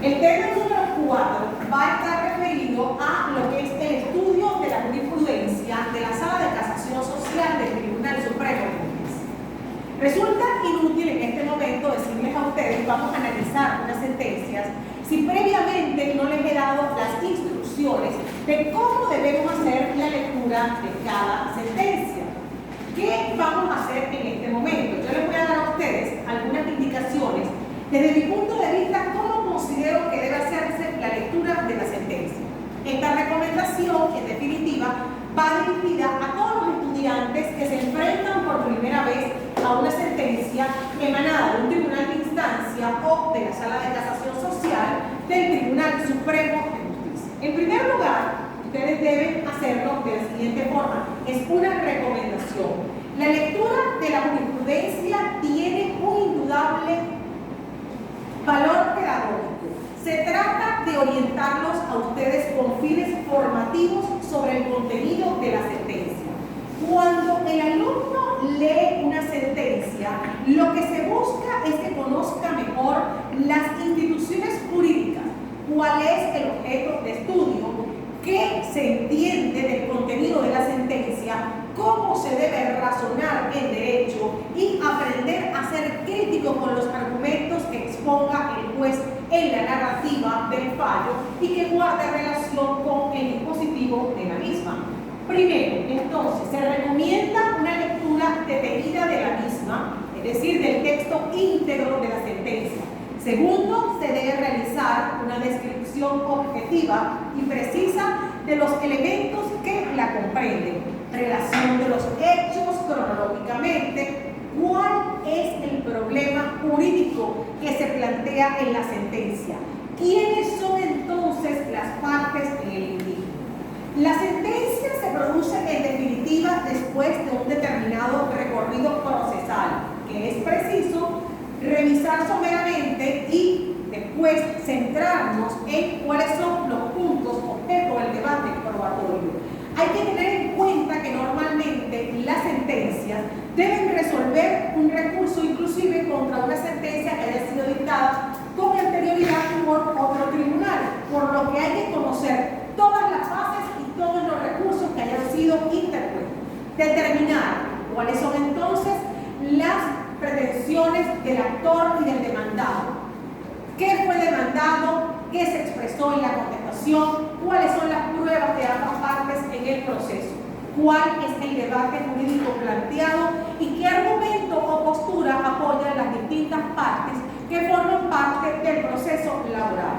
El tema número 4 va a estar referido a lo que es el estudio de la jurisprudencia de la Sala de Casación Social del Tribunal Supremo de Justicia. Resulta inútil en este momento decirles a ustedes, vamos a analizar unas sentencias, si previamente no les he dado las instrucciones de cómo debemos hacer la lectura de cada sentencia. ¿Qué vamos a hacer en este momento? Yo les voy a dar a ustedes algunas indicaciones desde mi punto de vista, cómo considero que debe hacerse la lectura de la sentencia. Esta recomendación, en definitiva, va dirigida a todos los estudiantes que se enfrentan por primera vez a una sentencia emanada de un tribunal de instancia o de la Sala de Casación Social del Tribunal Supremo de Justicia. En primer lugar, ustedes deben hacerlo de la siguiente forma. Es una recomendación. La lectura de la jurisprudencia tiene un indudable valor pedagógico. Se trata de orientarlos a ustedes con fines formativos sobre el contenido de la sentencia. Cuando el alumno lee una sentencia, lo que se busca es que conozca mejor las instituciones jurídicas, cuál es el objeto de estudio, qué se entiende del contenido de la sentencia, cómo se debe razonar en derecho y aprender a ser crítico con los argumentos que exponga el juez en la narrativa del fallo y que guarde relación con el dispositivo de la misma. Primero, entonces, se recomienda una lectura detenida de la misma, es decir, del texto íntegro de la sentencia. Segundo, se debe realizar una descripción objetiva y precisa de los elementos que la comprenden. Relación de los hechos cronológicamente, cuál es el problema jurídico que se plantea en la sentencia, quiénes son entonces las partes en el litigio. La sentencia se produce en definitiva después de un determinado recorrido procesal, que es preciso revisar someramente y después centrarnos en cuáles son los puntos objeto del debate probatorio. Hay que tener en cuenta que normalmente las sentencias deben resolver un recurso inclusive contra una sentencia que haya sido dictada con anterioridad por otro tribunal, por lo que hay que conocer todas las bases y todos los recursos que hayan sido interpuestos. Determinar cuáles son entonces las pretensiones del actor y del demandado. ¿Qué fue demandado? ¿Qué se expresó en la contestación? ¿Cuáles son las pruebas de ambas partes en el proceso? ¿Cuál es el debate jurídico planteado? ¿Y qué argumento o postura apoyan las distintas partes que forman parte del proceso laboral?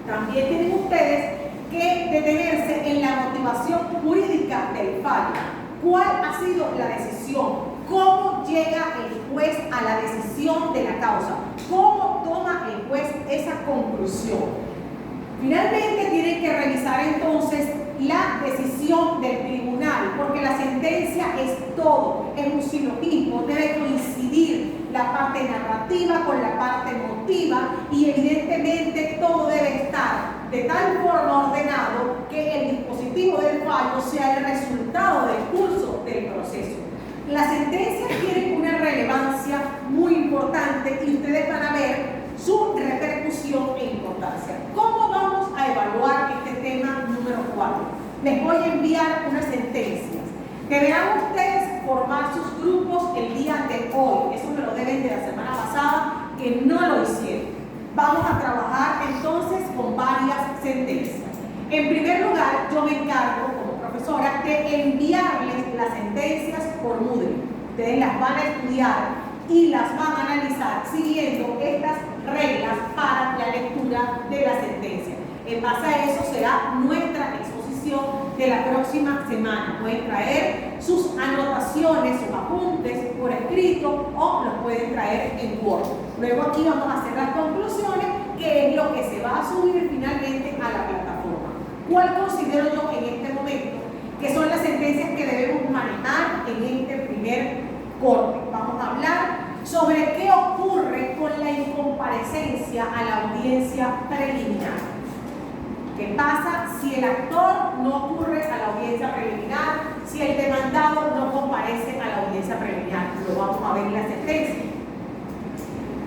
También tienen ustedes que detenerse en la motivación jurídica del fallo. ¿Cuál ha sido la decisión? ¿Cómo llega el juez a la decisión de la causa? ¿Cómo toma el juez esa conclusión? Finalmente tienen que revisar entonces la decisión del tribunal, porque la sentencia es todo, es un silogismo, debe coincidir la parte narrativa con la parte emotiva y evidentemente todo debe estar de tal forma ordenado que el dispositivo del fallo sea el resultado del curso del proceso. Las sentencias tienen una relevancia muy importante y ustedes van a ver su repercusión e importancia. ¿Cómo vamos a evaluar este tema número 4? Les voy a enviar unas sentencias. Deberán ustedes formar sus grupos el día de hoy. Eso me lo deben de la semana pasada, que no lo hicieron. Vamos a trabajar entonces con varias sentencias. En primer lugar, yo me encargo como profesora de enviarles las sentencias por Moodle. Ustedes las van a estudiar y las van a analizar siguiendo estas reglas para la lectura de la sentencia. En base a eso será nuestra exposición de la próxima semana. Pueden traer sus anotaciones, sus apuntes por escrito o los pueden traer en Word. Luego aquí vamos a hacer las conclusiones, que es lo que se va a subir finalmente a la plataforma. ¿Cuál considero yo en este momento que son las sentencias que debemos manejar en este primer corte? Vamos a hablar sobre qué ocurre con la incomparecencia a la audiencia preliminar. ¿Qué pasa si el actor no ocurre a la audiencia preliminar, si el demandado no comparece a la audiencia preliminar? Lo vamos a ver en la sentencia.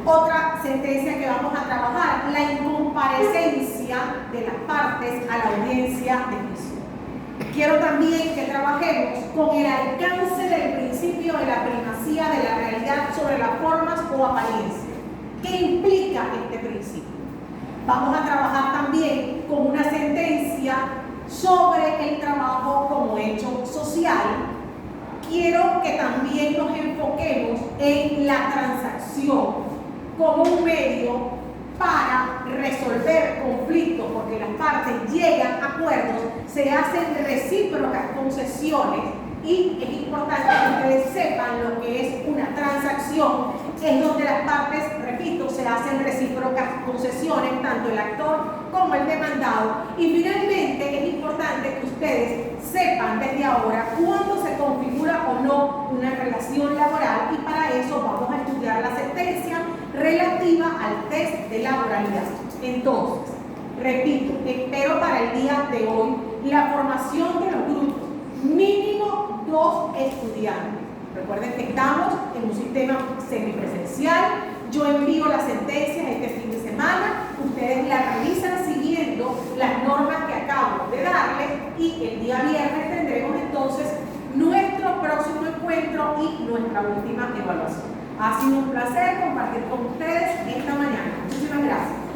Otra sentencia que vamos a trabajar, la incomparecencia de las partes a la audiencia de juicio. Quiero también que trabajemos con el alcance del principio de la primacía de la realidad sobre las formas o apariencias. ¿Qué implica este principio? Vamos a trabajar también con una sentencia sobre el trabajo como hecho social. Quiero que también nos enfoquemos en la transacción como un medio para resolver conflictos, porque las partes llegan a acuerdos, se hacen recíprocas concesiones, y es importante que ustedes sepan lo que es una transacción, es donde las partes, repito, se hacen recíprocas concesiones, tanto el actor como el demandado. Y finalmente es importante que ustedes sepan desde ahora cuándo se configura o no una relación laboral, y para eso vamos a estudiar la sentencia relativa al test de laboralidad. Entonces, repito, espero para el día de hoy la formación de los grupos, mínimo 2 estudiantes. Recuerden que estamos en un sistema semipresencial. Yo envío las sentencias este fin de semana, ustedes las revisan siguiendo las normas que acabo de darles, y el día viernes tendremos entonces nuestro próximo encuentro y nuestra última evaluación. Ha sido un placer compartir con ustedes esta mañana. Muchísimas gracias.